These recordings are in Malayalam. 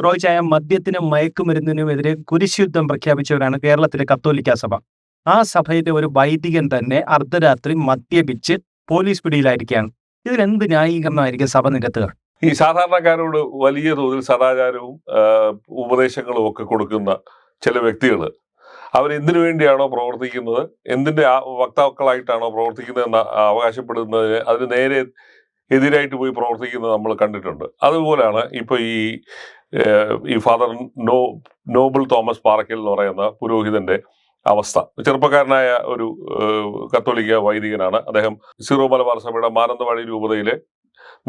റോയ്ചായ മദ്യത്തിനും മയക്കുമരുന്നിനുമെതിരെ കുരിശുയുദ്ധം പ്രഖ്യാപിച്ചവരാണ് കേരളത്തിലെ കത്തോലിക്ക സഭ. ആ സഭയിലെ ഒരു വൈദികൻ തന്നെ അർദ്ധരാത്രി മദ്യപിച്ച് പോലീസ് പിടിയിലായിരിക്കുകയാണ്. ഇതിനെന്ത് ന്യായീകരണമായിരിക്കും സഭ നിരത്തുക? ഈ സാധാരണക്കാരോട് വലിയ തോതിൽ സദാചാരവും ഉപദേശങ്ങളും ഒക്കെ കൊടുക്കുന്ന ചില വ്യക്തികൾ അവരെന്തിനു വേണ്ടിയാണോ പ്രവർത്തിക്കുന്നത്, എന്തിന്റെ വക്താക്കളായിട്ടാണോ പ്രവർത്തിക്കുന്നതെന്ന് അവകാശപ്പെടുന്നതിന് അതിന് നേരെ എതിരായിട്ട് പോയി പ്രവർത്തിക്കുന്നത് നമ്മൾ കണ്ടിട്ടുണ്ട്. അതുപോലെയാണ് ഇപ്പൊ ഈ ഫാദർ നോബിൾ തോമസ് പാറയ്ക്കൽ എന്ന് പറയുന്ന പുരോഹിതന്റെ അവസ്ഥ. ചെറുപ്പക്കാരനായ ഒരു കത്തോലിക്ക വൈദികനാണ്. അദ്ദേഹം സീറോ മലബാർ സഭയുടെ മാനന്തവാടി രൂപതയിലെ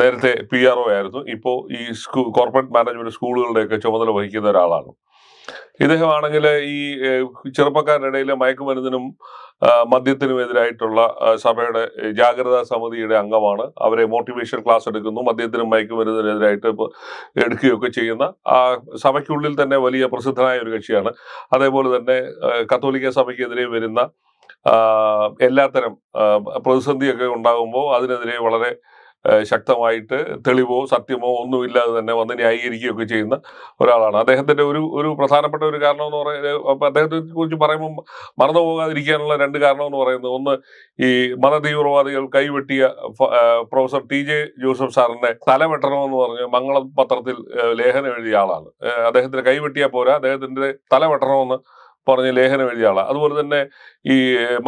നേരത്തെ PRO ആയിരുന്നു. ഇപ്പോൾ ഈ കോർപ്പറേറ്റ് മാനേജ്മെന്റ് സ്കൂളുകളുടെയൊക്കെ ചുമതല വഹിക്കുന്ന ഒരാളാണ്. ഇദ്ദേഹമാണെങ്കിൽ ഈ ചെറുപ്പക്കാരുടെ ഇടയിലെ മയക്കുമരുന്നിനും മദ്യത്തിനും എതിരായിട്ടുള്ള സഭയുടെ ജാഗ്രതാ സമിതിയുടെ അംഗമാണ്. അവരെ മോട്ടിവേഷൻ ക്ലാസ് എടുക്കുന്നു. മദ്യത്തിനും മയക്കുമരുന്നിനെതിരായിട്ട് എടുക്കുകയൊക്കെ ചെയ്യുന്ന സഭയ്ക്കുള്ളിൽ തന്നെ വലിയ പ്രസിദ്ധനായ ഒരു കക്ഷിയാണ്. അതേപോലെ തന്നെ കത്തോലിക്ക സഭയ്ക്കെതിരെ വരുന്ന എല്ലാത്തരം പ്രതിസന്ധിയൊക്കെ ഉണ്ടാകുമ്പോൾ അതിനെതിരെ വളരെ ശക്തമായിട്ട് തെളിവോ സത്യമോ ഒന്നുമില്ലാതെ തന്നെ വന്ന് ന്യായീകരിക്കുകയൊക്കെ ചെയ്യുന്ന ഒരാളാണ്. അദ്ദേഹത്തിന്റെ ഒരു പ്രധാനപ്പെട്ട ഒരു കാരണം എന്ന് പറയുന്നത്, അദ്ദേഹത്തെ കുറിച്ച് പറയുമ്പോൾ മറന്നു പോകാതിരിക്കാനുള്ള രണ്ട് കാരണം എന്ന് പറയുന്നത്, ഒന്ന് ഈ മതതീവ്രവാദികൾ കൈവെട്ടിയ പ്രൊഫസർ TJ ജോസഫ് സാറിന്റെ തല വെട്ടണമെന്ന് പറഞ്ഞ് മംഗളം പത്രത്തിൽ ലേഖനം എഴുതിയ ആളാണ്. അദ്ദേഹത്തിന് കൈവെട്ടിയാൽ പോരാ, അദ്ദേഹത്തിന്റെ തല വെട്ടണമെന്ന് പറഞ്ഞ് ലേഖനം എഴുതിയ ആളാണ്. അതുപോലെ തന്നെ ഈ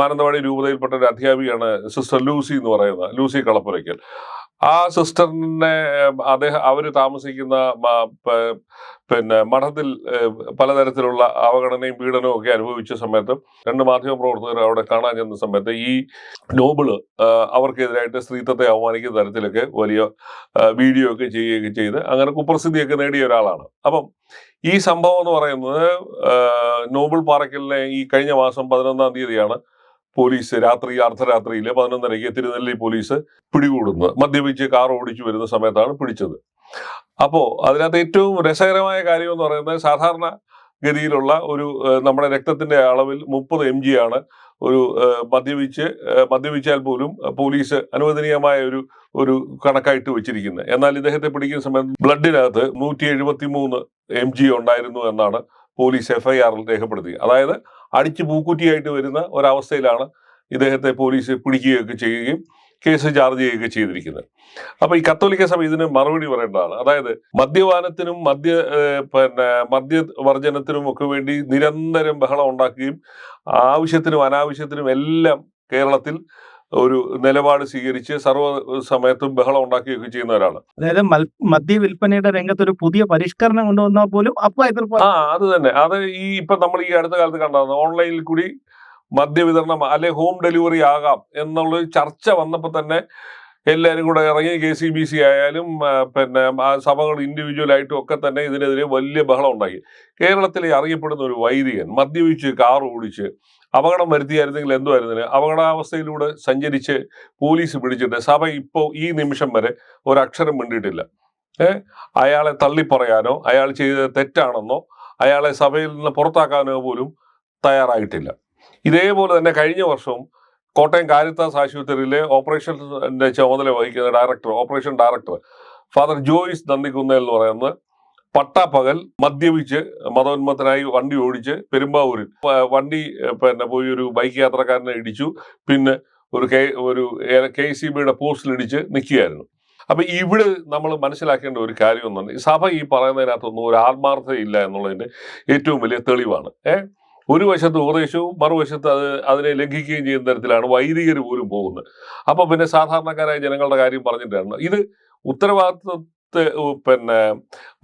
മാനന്തവാടി രൂപതയിൽപ്പെട്ട ഒരു അധ്യാപികയാണ് സിസ്റ്റർ ലൂസി എന്ന് പറയുന്നത്, ലൂസി കളപ്പുരയ്ക്കൽ. ആ സിസ്റ്ററിനെ അവര് താമസിക്കുന്ന മഠത്തിൽ പലതരത്തിലുള്ള അവഗണനയും പീഡനവും ഒക്കെ അനുഭവിച്ച സമയത്ത് 2 മാധ്യമ പ്രവർത്തകർ അവിടെ കാണാൻ ചെന്ന സമയത്ത് ഈ നോബിള് അവർക്കെതിരായിട്ട് സ്ത്രീത്വത്തെ അവമാനിക്കുന്ന തരത്തിലൊക്കെ വലിയ വീഡിയോ ഒക്കെ ചെയ്യുകയൊക്കെ ചെയ്ത് അങ്ങനെ കുപ്രസിദ്ധിയൊക്കെ നേടിയ ഒരാളാണ്. അപ്പം ഈ സംഭവം എന്ന് പറയുന്നത് നോബിൾ പാറയ്ക്കലിനെ ഈ കഴിഞ്ഞ മാസം 11-ാം തീയതിയാണ് പോലീസ് അർദ്ധരാത്രിയിൽ 11:30 തിരുനെല്ലി പോലീസ് പിടികൂടുന്നത്. മദ്യപിച്ച് കാർ ഓടിച്ചു വരുന്ന സമയത്താണ് പിടിച്ചത്. അപ്പോ അതിനകത്ത് ഏറ്റവും രസകരമായ കാര്യം എന്ന് പറയുന്നത്, സാധാരണ ഗതിയിലുള്ള ഒരു നമ്മുടെ രക്തത്തിന്റെ അളവിൽ 30 mg ആണ് ഒരു മദ്യപിച്ചാൽ പോലും പോലീസ് അനുവദനീയമായ ഒരു കണക്കായിട്ട് വെച്ചിരിക്കുന്നത്. എന്നാൽ ഇദ്ദേഹത്തെ പിടിക്കുന്ന സമയത്ത് ബ്ലഡിനകത്ത് 173 mg ഉണ്ടായിരുന്നു എന്നാണ് പോലീസ് FIR-ൽ രേഖപ്പെടുത്തിയത്. അതായത് അടിച്ച് പൂക്കുറ്റിയായിട്ട് വരുന്ന ഒരവസ്ഥയിലാണ് ഇദ്ദേഹത്തെ പോലീസ് പിടിക്കുകയൊക്കെ ചെയ്യുകയും കേസ് ചാർജ് ചെയ്യുകയൊക്കെ ചെയ്തിരിക്കുന്നത്. അപ്പൊ ഈ കത്തോലിക്ക സഭ ഇതിന് മറുപടി പറയേണ്ടതാണ്. അതായത് മദ്യപാനത്തിനും മദ്യവർജനത്തിനും ഒക്കെ വേണ്ടി നിരന്തരം ബഹളം ഉണ്ടാക്കുകയും ആവശ്യത്തിനും അനാവശ്യത്തിനും എല്ലാം കേരളത്തിൽ ഒരു നിലപാട് സ്വീകരിച്ച് സർവ്വ സമയത്തും ബഹളം ഉണ്ടാക്കുകയൊക്കെ ചെയ്യുന്നവരാണ്. അതായത് മദ്യവിൽപ്പനയുടെ രംഗത്ത് ഒരു പുതിയ പരിഷ്കരണം കൊണ്ടുവന്നാൽ പോലും അപ്പൊ എതിർപ്പ്. അത് തന്നെ. അത് ഇപ്പൊ നമ്മൾ ഈ അടുത്ത കാലത്ത് കണ്ടതാണ്. ഓൺലൈനിൽ കൂടി മദ്യവിതരണം അല്ലെ ഹോം ഡെലിവറി ആകാം എന്നുള്ളൊരു ചർച്ച വന്നപ്പോൾ തന്നെ എല്ലാവരും കൂടെ ഇറങ്ങി KCBC ആയാലും സഭകൾ ഇൻഡിവിജ്വൽ ആയിട്ടും ഒക്കെ തന്നെ ഇതിനെതിരെ വലിയ ബഹളം ഉണ്ടാക്കി. കേരളത്തിലെ അറിയപ്പെടുന്ന ഒരു വൈദികൻ മദ്യപിച്ച് കാർ ഓടിച്ച് അപകടം വരുത്തിയായിരുന്നെങ്കിൽ എന്തുവായിരുന്നില്ല, അപകടാവസ്ഥയിലൂടെ സഞ്ചരിച്ച് പോലീസ് പിടിച്ചിട്ട് സഭ ഇപ്പോൾ ഈ നിമിഷം വരെ ഒരക്ഷരം മിണ്ടിയിട്ടില്ല. അയാളെ തള്ളിപ്പറയാനോ അയാൾ ചെയ്തത് തെറ്റാണെന്നോ അയാളെ സഭയിൽ നിന്ന് പുറത്താക്കാനോ പോലും തയ്യാറായിട്ടില്ല. ഇതേപോലെ തന്നെ കഴിഞ്ഞ വർഷവും കോട്ടയം കാരിത്താസ് ആശുപത്രിയിലെ ഓപ്പറേഷന്റെ ചുമതല വഹിക്കുന്ന operation director father Joice Nandikkunnel എന്ന് പറയുന്നത് പട്ടാപ്പകൽ മദ്യപിച്ച് മതോന്മത്തനായി വണ്ടി ഓടിച്ച് പെരുമ്പാവൂരിൽ വണ്ടി പോയി ഒരു ബൈക്ക് യാത്രക്കാരനെ ഇടിച്ചു. പിന്നെ ഒരു KCBയുടെ പോസ്റ്റിലിടിച്ച് നിൽക്കുകയായിരുന്നു. അപ്പൊ ഇവിടെ നമ്മൾ മനസ്സിലാക്കേണ്ട ഒരു കാര്യം ഒന്നുണ്ട്, സഭ ഈ പറയുന്നതിനകത്തൊന്നും ഒരു ആത്മാർത്ഥതയില്ല എന്നുള്ളതിന്റെ ഏറ്റവും വലിയ തെളിവാണ്. ഒരു വശത്ത് ഉപദേശവും മറുവശത്ത് അതിനെ ലംഘിക്കുകയും ചെയ്യുന്ന തരത്തിലാണ് വൈദികർ പോലും പോകുന്നത്. അപ്പൊ പിന്നെ സാധാരണക്കാരായ ജനങ്ങളുടെ കാര്യം പറഞ്ഞിട്ടാണ് ഇത് ഉത്തരവാദിത്വത്തെ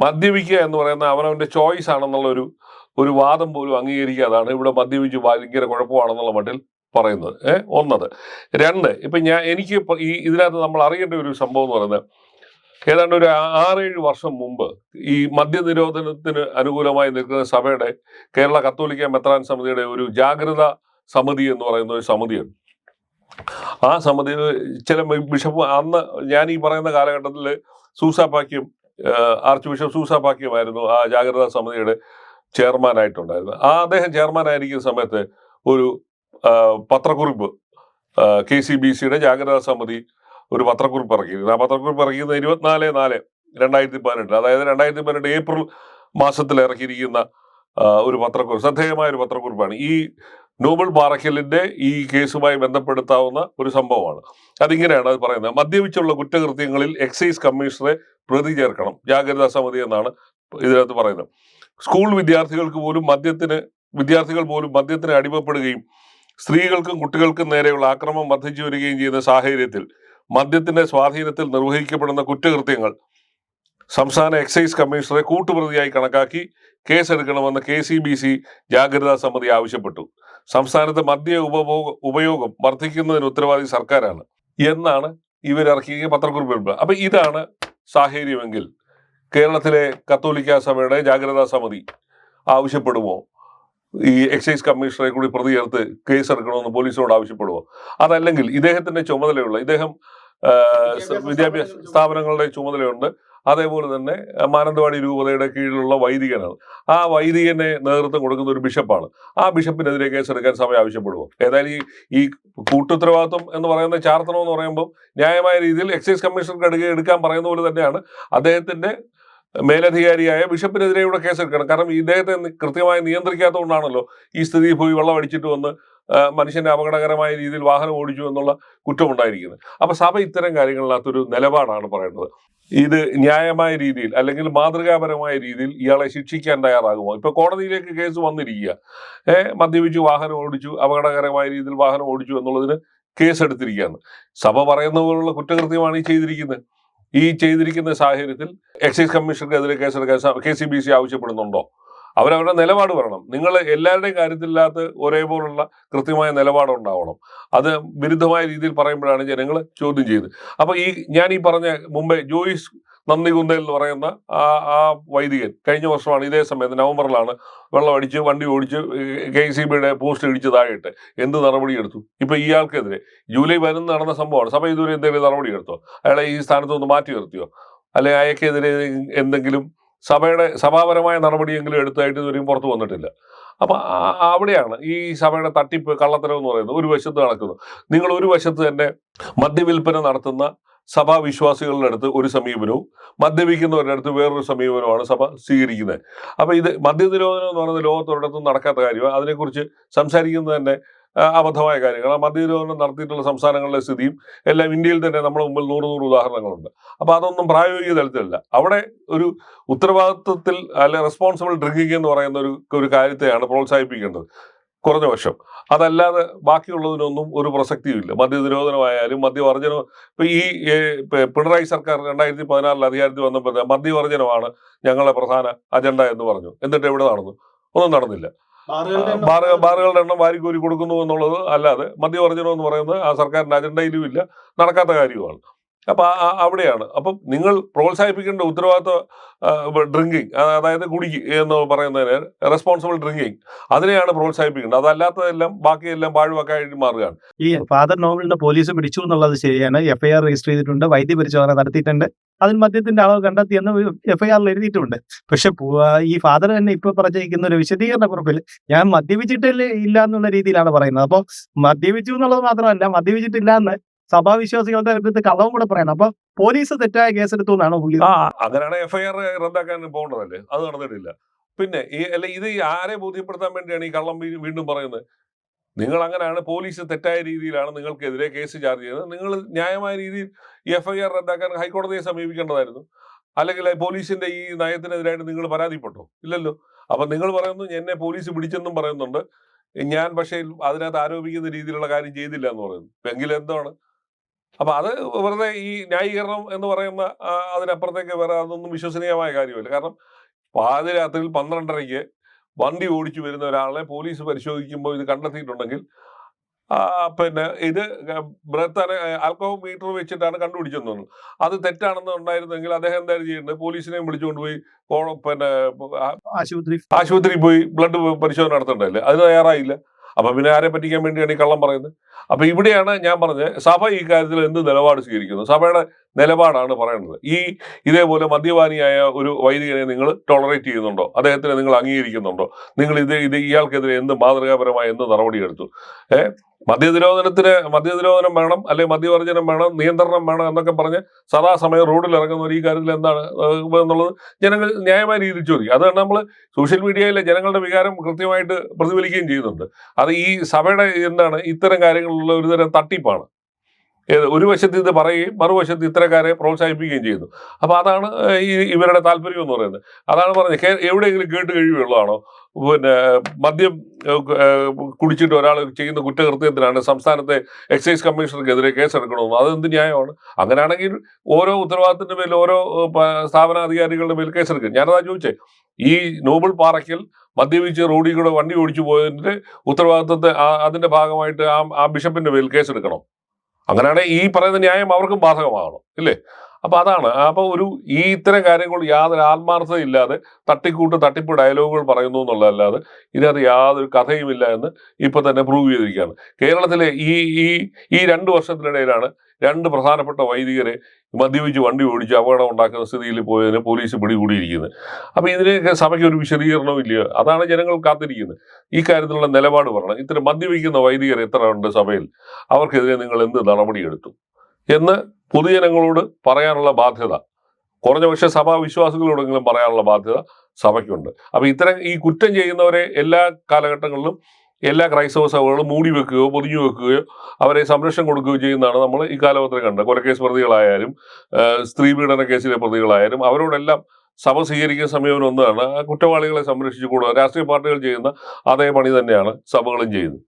മദ്യപിക്കുക എന്ന് പറയുന്ന അവനവന്റെ ചോയ്സ് ആണെന്നുള്ള ഒരു വാദം പോലും അംഗീകരിക്കാതാണ് ഇവിടെ മദ്യപിച്ച് ഭയങ്കര കുഴപ്പമാണെന്നുള്ള മട്ടിൽ പറയുന്നത്. ഒന്നത്. 2, ഇപ്പൊ എനിക്ക് ഇതിനകത്ത് നമ്മൾ അറിയേണ്ട ഒരു സംഭവം എന്ന് പറയുന്നത്, ഏതാണ്ട് ഒരു 6-7 വർഷം മുമ്പ് ഈ മദ്യനിരോധനത്തിന് അനുകൂലമായി നിൽക്കുന്ന സഭയുടെ കേരള കത്തോലിക്ക മെത്രാൻ സമിതിയുടെ ഒരു ജാഗ്രതാ സമിതി എന്ന് പറയുന്ന ഒരു സമിതിയുണ്ട്. ആ സമിതി ചില ബിഷപ്പ്, അന്ന് ഞാൻ ഈ പറയുന്ന കാലഘട്ടത്തിൽ ആർച്ച് ബിഷപ്പ് സൂസാപാക്യമായിരുന്നു ആ ജാഗ്രതാ സമിതിയുടെ ചെയർമാനായിട്ടുണ്ടായിരുന്നത്. അദ്ദേഹം ചെയർമാനായിരിക്കുന്ന സമയത്ത് ഒരു പത്രക്കുറിപ്പ് KCBCയുടെ ജാഗ്രതാ സമിതി ഒരു പത്രക്കുറിപ്പ് ഇറക്കിയിരുന്നു. ആ പത്രക്കുറിപ്പ് ഇറക്കിയത് 24/4/2018, അതായത് 2018 ഏപ്രിൽ മാസത്തിൽ ഇറക്കിയിരിക്കുന്ന ഒരു പത്രക്കുറിപ്പ്, ശ്രദ്ധേയമായ ഒരു പത്രക്കുറിപ്പാണ്. ഈ നോബൽ പാറയ്ക്കലിന്റെ ഈ കേസുമായി ബന്ധപ്പെടുത്താവുന്ന ഒരു സംഭവമാണ്. അതിങ്ങനെയാണ് അത് പറയുന്നത്: മദ്യപിച്ചുള്ള കുറ്റകൃത്യങ്ങളിൽ എക്സൈസ് കമ്മീഷണറെ പ്രതി ചേർക്കണം, ജാഗ്രതാ സമിതി എന്നാണ് ഇതിനകത്ത് പറയുന്നത്. സ്കൂൾ വിദ്യാർത്ഥികൾ പോലും മദ്യത്തിന് അടിമപ്പെടുകയും സ്ത്രീകൾക്കും കുട്ടികൾക്കും നേരെയുള്ള ആക്രമണം വർദ്ധിച്ചു വരികയും ചെയ്യുന്ന സാഹചര്യത്തിൽ മദ്യത്തിന്റെ സ്വാധീനത്തിൽ നിർവഹിക്കപ്പെടുന്ന കുറ്റകൃത്യങ്ങൾ സംസ്ഥാന എക്സൈസ് കമ്മീഷണറെ കൂട്ടുപ്രതിയായി കണക്കാക്കി കേസെടുക്കണമെന്ന് KCBC ജാഗ്രതാ സമിതി ആവശ്യപ്പെട്ടു. സംസ്ഥാനത്ത് മദ്യ ഉപയോഗം വർദ്ധിക്കുന്നതിന് ഉത്തരവാദി സർക്കാരാണ് എന്നാണ് ഇവരിറക്കിയ പത്രക്കുറിപ്പ്. അപ്പൊ ഇതാണ് സാഹചര്യമെങ്കിൽ കേരളത്തിലെ കത്തോലിക്ക സഭയുടെ ജാഗ്രതാ സമിതി ആവശ്യപ്പെടുമോ ഈ എക്സൈസ് കമ്മീഷണറെ കൂടി പ്രതി ചേർത്ത് കേസെടുക്കണമെന്ന് പോലീസിനോട് ആവശ്യപ്പെടുമോ? അതല്ലെങ്കിൽ ഇദ്ദേഹം വിദ്യാഭ്യാസ സ്ഥാപനങ്ങളുടെ ചുമതലയുണ്ട്. അതേപോലെ തന്നെ മാനന്തവാടി രൂപതയുടെ കീഴിലുള്ള വൈദികനാണ്. ആ വൈദികനെ നേതൃത്വം കൊടുക്കുന്ന ഒരു ബിഷപ്പാണ്. ആ ബിഷപ്പിനെതിരെ കേസെടുക്കാൻ സഭ ആവശ്യപ്പെടുമോ? ഏതായാലും ഈ കൂട്ടുത്തരവാദിത്വം എന്ന് പറയുന്ന ചാർത്തണമെന്ന് പറയുമ്പോൾ ന്യായമായ രീതിയിൽ എക്സൈസ് കമ്മീഷണർക്ക് എടുക്കാൻ പറയുന്ന പോലെ തന്നെയാണ് അദ്ദേഹത്തിന്റെ മേലധികാരിയായ ബിഷപ്പിനെതിരെയുള്ള കേസെടുക്കണം. കാരണം ഇദ്ദേഹത്തെ കൃത്യമായി നിയന്ത്രിക്കാത്തതുകൊണ്ടാണല്ലോ ഈ സ്ഥിതി പോയി വെള്ളം അടിച്ചിട്ട് വന്ന് മനുഷ്യന്റെ അപകടകരമായ രീതിയിൽ വാഹനം ഓടിച്ചു എന്നുള്ള കുറ്റമുണ്ടായിരിക്കുന്നത്. അപ്പൊ സഭ ഇത്തരം കാര്യങ്ങളിനകത്തൊരു നിലപാടാണ് പറയേണ്ടത്. ഇത് ന്യായമായ രീതിയിൽ അല്ലെങ്കിൽ മാതൃകാപരമായ രീതിയിൽ ഇയാളെ ശിക്ഷിക്കാൻ തയ്യാറാകുമോ? ഇപ്പൊ കോടതിയിലേക്ക് കേസ് വന്നിരിക്കുക, മദ്യപിച്ചു വാഹനം ഓടിച്ചു, അപകടകരമായ രീതിയിൽ വാഹനം ഓടിച്ചു എന്നുള്ളതിന് കേസെടുത്തിരിക്കുകയാണ്. സഭ പറയുന്ന പോലുള്ള കുറ്റകൃത്യമാണ് ഈ ചെയ്തിരിക്കുന്ന സാഹചര്യത്തിൽ എക്സൈസ് കമ്മീഷണർക്കെതിരെ കേസെടുക്കാൻ KCBC ആവശ്യപ്പെടുന്നുണ്ടോ? അവരവരുടെ നിലപാട് പറയണം. നിങ്ങൾ എല്ലാവരുടെയും കാര്യത്തിലില്ലാത്ത ഒരേപോലുള്ള കൃത്യമായ നിലപാടുണ്ടാവണം. അത് വിരുദ്ധമായ രീതിയിൽ പറയുമ്പോഴാണ് ജനങ്ങൾ ചോദ്യം ചെയ്ത്. അപ്പൊ ഞാൻ പറഞ്ഞ മുമ്പേ ജോയിസ് നന്ദികുന്തൽ എന്ന് പറയുന്ന ആ വൈദികൻ കഴിഞ്ഞ വർഷമാണ് ഇതേ സമയത്ത് നവംബറിലാണ് വെള്ളമടിച്ച് വണ്ടി ഓടിച്ച് KCBയുടെ പോസ്റ്റ് ഇടിച്ച് താഴെയിട്ട് എന്ത് നടപടി എടുത്തു? ഇപ്പൊ ഇയാൾക്കെതിരെ ജൂലൈ 11 നടന്ന സംഭവമാണ്. സഭ ഇതുവരെ എന്തെങ്കിലും നടപടി എടുത്തോ? അയാളെ ഈ സ്ഥാനത്ത് നിന്ന് മാറ്റി നിർത്തിയോ? അല്ലെങ്കിൽ അയാൾക്കെതിരെ എന്തെങ്കിലും സഭാപരമായ നടപടിയെങ്കിലും എടുത്തായിട്ട് ഇതുവരെയും പുറത്തു വന്നിട്ടില്ല. അപ്പൊ അവിടെയാണ് ഈ സഭയുടെ തട്ടിപ്പ്, കള്ളത്തരം എന്ന് പറയുന്നത് ഒരു വശത്ത് നടക്കുന്നത്. നിങ്ങൾ ഒരു വശത്ത് തന്നെ മദ്യവിൽപ്പന നടത്തുന്ന സഭാവിശ്വാസികളുടെ അടുത്ത് ഒരു സമീപനവും മദ്യപിക്കുന്നവരുടെ അടുത്ത് വേറൊരു സമീപനവുമാണ് സഭ സ്വീകരിക്കുന്നത്. അപ്പൊ ഇത് മദ്യനിരോധനം എന്ന് പറയുന്നത് ലോകത്തൊരിടത്തും നടക്കാത്ത കാര്യമാണ്. അതിനെക്കുറിച്ച് സംസാരിക്കുന്നത് തന്നെ അബദ്ധമായ കാര്യങ്ങൾ. മദ്യനിരോധനം നടത്തിയിട്ടുള്ള സംസ്ഥാനങ്ങളുടെ സ്ഥിതിയും എല്ലാം ഇന്ത്യയിൽ തന്നെ നമ്മുടെ മുമ്പിൽ 100 ഉദാഹരണങ്ങളുണ്ട്. അപ്പൊ അതൊന്നും പ്രായോഗിക തലത്തിലല്ല. അവിടെ ഒരു ഉത്തരവാദിത്വത്തിൽ അല്ലെ റെസ്പോൺസിബിൾ ഡ്രിങ്കിങ് എന്ന് പറയുന്ന ഒരു കാര്യത്തെയാണ് പ്രോത്സാഹിപ്പിക്കേണ്ടത് കുറഞ്ഞ വർഷം. അതല്ലാതെ ബാക്കിയുള്ളതിനൊന്നും ഒരു പ്രസക്തിയുമില്ല. മദ്യനിരോധനമായാലും മദ്യവർജനം. ഇപ്പൊ ഈ പിണറായി സർക്കാർ 2016 അധികാരത്തിൽ വന്നപ്പോൾ മദ്യവർജനമാണ് ഞങ്ങളുടെ പ്രധാന അജണ്ട എന്ന് പറഞ്ഞു. എന്നിട്ട് എവിടെ നടന്നു? ഒന്നും നടന്നില്ല. ബാറുകളുടെ എണ്ണം വാരിക്കോരി കൊടുക്കുന്നു എന്നുള്ളത് അല്ലാതെ മദ്യവർജനം എന്ന് പറയുന്നത് ആ സർക്കാരിന്റെ അജണ്ടയിലും ഇല്ല, നടക്കാത്ത കാര്യവുമാണ്. അപ്പൊ അവിടെയാണ്. അപ്പം നിങ്ങൾ പ്രോത്സാഹിപ്പിക്കേണ്ട ഉത്തരവാദിത്വ ഡ്രിങ്കിങ്, അതായത് കുടിക്ക് എന്ന് പറയുന്നതിന് റെസ്പോൺസിബിൾ ഡ്രിങ്കിങ്, അതിനെയാണ് പ്രോത്സാഹിപ്പിക്കേണ്ടത്. അതല്ലാത്തതെല്ലാം ബാക്കിയെല്ലാം പാഴ്വാക്കായിട്ട് മാറുകയാണ്. ഈ ഫാദർ നോവലിന്റെ പോലീസ് പിടിച്ചു എന്നുള്ളത് ശരിയാണ്. FIR രജിസ്റ്റർ ചെയ്തിട്ടുണ്ട്, വൈദ്യ പരിശോധന നടത്തിയിട്ടുണ്ട്, അതിൽ മദ്യത്തിന്റെ അളവ് കണ്ടെത്തിയെന്ന് FIR എഴുതിയിട്ടുണ്ട്. പക്ഷെ ഈ ഫാദർ തന്നെ ഇപ്പൊ പറഞ്ഞിരിക്കുന്ന ഒരു വിശദീകരണ കുറിപ്പിൽ ഞാൻ മദ്യപിച്ചിട്ടില്ല എന്നുള്ള രീതിയിലാണ് പറയുന്നത്. അപ്പൊ മദ്യപിച്ചു എന്നുള്ളത് മാത്രമല്ല, മദ്യപിച്ചിട്ടില്ല എന്ന് സഭാവിശ്വാസികളുടെ അടുത്ത് കള്ളവും കൂടെ പറയണം. അപ്പൊ പോലീസ് തെറ്റായ കേസെടുത്തു എന്നാണ് പുള്ളി. അങ്ങനെയാണ് FIR റദ്ദാക്കാൻ പോകേണ്ടതല്ലേ? അത് നടന്നിട്ടില്ല. പിന്നെ ഇത് ആരെ ബോധ്യപ്പെടുത്താൻ വേണ്ടിയാണ് ഈ കള്ളം വീണ്ടും പറയുന്നത്? നിങ്ങൾ അങ്ങനെയാണ്, പോലീസ് തെറ്റായ രീതിയിലാണ് നിങ്ങൾക്കെതിരെ കേസ് ചാർജ് ചെയ്തത്. നിങ്ങൾ ന്യായമായ രീതിയിൽ ഈ FIR റദ്ദാക്കാൻ ഹൈക്കോടതിയെ സമീപിക്കേണ്ടതായിരുന്നു. അല്ലെങ്കിൽ പോലീസിന്റെ ഈ നയത്തിനെതിരായിട്ട് നിങ്ങൾ പരാതിപ്പെട്ടോ? ഇല്ലല്ലോ. അപ്പൊ നിങ്ങൾ പറയുന്നു എന്നെ പോലീസ് പിടിച്ചെന്നും പറയുന്നുണ്ട്, ഞാൻ പക്ഷേ അതിനകത്ത് ആരോപിക്കുന്ന രീതിയിലുള്ള കാര്യം ചെയ്തില്ല എന്ന് പറയുന്നു. എങ്കിൽ എന്താണ്? അപ്പൊ അത് വെറുതെ ഈ ന്യായീകരണം എന്ന് പറയുന്ന അതിനപ്പുറത്തേക്ക് വേറെ അതൊന്നും വിശ്വസനീയമായ കാര്യമല്ല. കാരണം പാതിരാത്രിയിൽ 12:30-ക്ക് വണ്ടി ഓടിച്ചു വരുന്ന ഒരാളെ പോലീസ് പരിശോധിക്കുമ്പോൾ ഇത് കണ്ടെത്തിയിട്ടുണ്ടെങ്കിൽ പിന്നെ ഇത് ആൽക്കഹോൾ മീറ്റർ വെച്ചിട്ടാണ് കണ്ടുപിടിച്ചെന്ന് തോന്നുന്നു. അത് തെറ്റാണെന്ന് ഉണ്ടായിരുന്നെങ്കിൽ അദ്ദേഹം എന്തായാലും ചെയ്യേണ്ടത്? പോലീസിനെയും വിളിച്ചുകൊണ്ടുപോയി പിന്നെ ആശുപത്രി പോയി ബ്ലഡ് പരിശോധന നടത്തേണ്ടതല്ലേ? അത് തയ്യാറായില്ല. അപ്പൊ പിന്നെ ആരെ പറ്റിക്കാൻ വേണ്ടിയാണ് ഈ കള്ളം പറയുന്നത്? അപ്പൊ ഇവിടെയാണ് ഞാൻ പറഞ്ഞത്, സഭ ഈ കാര്യത്തിൽ എന്ത് നിലപാട് സ്വീകരിക്കുന്നു? സഭയുടെ നിലപാടാണ് പറയുന്നത്. ഇതേപോലെ മദ്യപാനിയായ ഒരു വൈദികനെ നിങ്ങൾ ടോളറേറ്റ് ചെയ്യുന്നുണ്ടോ? അദ്ദേഹത്തിനെ നിങ്ങൾ അംഗീകരിക്കുന്നുണ്ടോ? നിങ്ങൾ ഇയാൾക്കെതിരെ എന്ത് മാതൃകാപരമായ എന്ത് നടപടിയെടുത്തു? മദ്യനിരോധനം വേണം, അല്ലെങ്കിൽ മദ്യവർജനം വേണം, നിയന്ത്രണം വേണം എന്നൊക്കെ പറഞ്ഞ് സദാസമയം റോഡിൽ ഇറങ്ങുന്നവർ ഈ കാര്യത്തിൽ എന്താണ് എന്നുള്ളത് ജനങ്ങൾ ന്യായമായ രീതിയിൽ ചോദിക്കും. അതാണ് നമ്മൾ സോഷ്യൽ മീഡിയയിലെ ജനങ്ങളുടെ വികാരം കൃത്യമായിട്ട് പ്രതിഫലിക്കുകയും ചെയ്യുന്നുണ്ട്. അത് ഈ സഭയുടെ ഇത്തരം കാര്യങ്ങളിലുള്ള ഒരുതരം തട്ടിപ്പാണ്. ഒരു വശത്ത് ഇത് പറയുകയും മറുവശത്ത് ഇത്തരക്കാരെ പ്രോത്സാഹിപ്പിക്കുകയും ചെയ്യുന്നു. അപ്പൊ അതാണ് ഇവരുടെ താല്പര്യം എന്ന് പറയുന്നത്. അതാണ് പറഞ്ഞത്, എവിടെയെങ്കിലും കേട്ട് കഴിവുള്ളതാണോ? മദ്യം കുടിച്ചിട്ട് ഒരാൾ ചെയ്യുന്ന കുറ്റകൃത്യത്തിനാണ് സംസ്ഥാനത്തെ എക്സൈസ് കമ്മീഷണർക്കെതിരെ കേസെടുക്കണമെന്ന്. അതെന്ത് ന്യായമാണ്? അങ്ങനെയാണെങ്കിൽ ഓരോ ഉത്തരവാദിത്തത്തിന്റെ പേരിൽ ഓരോ സ്ഥാപനാധികാരികളുടെ മേൽ കേസെടുക്കും. ഞാനതാ ചോദിച്ചേ, ഈ നോബിൾ പാറയ്ക്കൽ മദ്യപിച്ച് റോഡിൽ കൂടെ വണ്ടി ഓടിച്ചു പോയതിന്റെ ഉത്തരവാദിത്തത്തെ അതിന്റെ ഭാഗമായിട്ട് ആ ബിഷപ്പിന്റെ പേരിൽ കേസെടുക്കണം. അങ്ങനെയാണെങ്കിൽ ഈ പറയുന്ന ന്യായം അവർക്കും ബാധകമാകണം, ഇല്ലേ? അപ്പൊ അതാണ്. അപ്പൊ ഇത്തരം കാര്യങ്ങൾ യാതൊരു ആത്മാർത്ഥത ഇല്ലാതെ തട്ടിപ്പ് ഡയലോഗുകൾ പറയുന്നു എന്നുള്ളതല്ലാതെ ഇതിനകത്ത് യാതൊരു കഥയുമില്ല എന്ന് ഇപ്പൊ തന്നെ പ്രൂവ് ചെയ്തിരിക്കുകയാണ്. കേരളത്തിലെ ഈ 2 വർഷത്തിനിടയിലാണ് 2 പ്രധാനപ്പെട്ട വൈദികരെ മദ്യപിച്ച് വണ്ടി ഓടിച്ച് അപകടം ഉണ്ടാക്കുന്ന സ്ഥിതിയിൽ പോയതിന് പോലീസ് പിടികൂടിയിരിക്കുന്നത്. അപ്പൊ ഇതിനൊക്കെ സഭയ്ക്ക് ഒരു വിശദീകരണവും ഇല്ല. അതാണ് ജനങ്ങൾ കാത്തിരിക്കുന്നത്. ഈ കാര്യത്തിലുള്ള നിലപാട് പറയണം. ഇത്തരം മദ്യപിക്കുന്ന വൈദികർ എത്ര ഉണ്ട് സഭയിൽ? അവർക്കെതിരെ നിങ്ങൾ എന്ത് നടപടിയെടുത്തു എന്ന് പൊതുജനങ്ങളോട് പറയാനുള്ള ബാധ്യത, കുറഞ്ഞ പക്ഷേ സഭാ വിശ്വാസികളോടെങ്കിലും പറയാനുള്ള ബാധ്യത സഭയ്ക്കുണ്ട്. അപ്പൊ ഈ കുറ്റം ചെയ്യുന്നവരെ എല്ലാ കാലഘട്ടങ്ങളിലും എല്ലാ ക്രൈസ്തവ സഭകളും മൂടി വെക്കുകയോ പൊതിഞ്ഞു വെക്കുകയോ അവരെ സംരക്ഷണം കൊടുക്കുകയോ ചെയ്യുന്നതാണ് നമ്മൾ ഈ കാലഘട്ടത്തിൽ കണ്ടത്. കൊലക്കേസ് പ്രതികളായാലും സ്ത്രീ പീഡന കേസിലെ പ്രതികളായാലും അവരോടെല്ലാം സഭ സ്വീകരിക്കുന്ന സമീപനം ഒന്നാണ്. കുറ്റവാളികളെ സംരക്ഷിച്ചു കൂടുക. രാഷ്ട്രീയ പാർട്ടികൾ ചെയ്യുന്ന അതേ പണി തന്നെയാണ് സഭകളും ചെയ്യുന്നത്.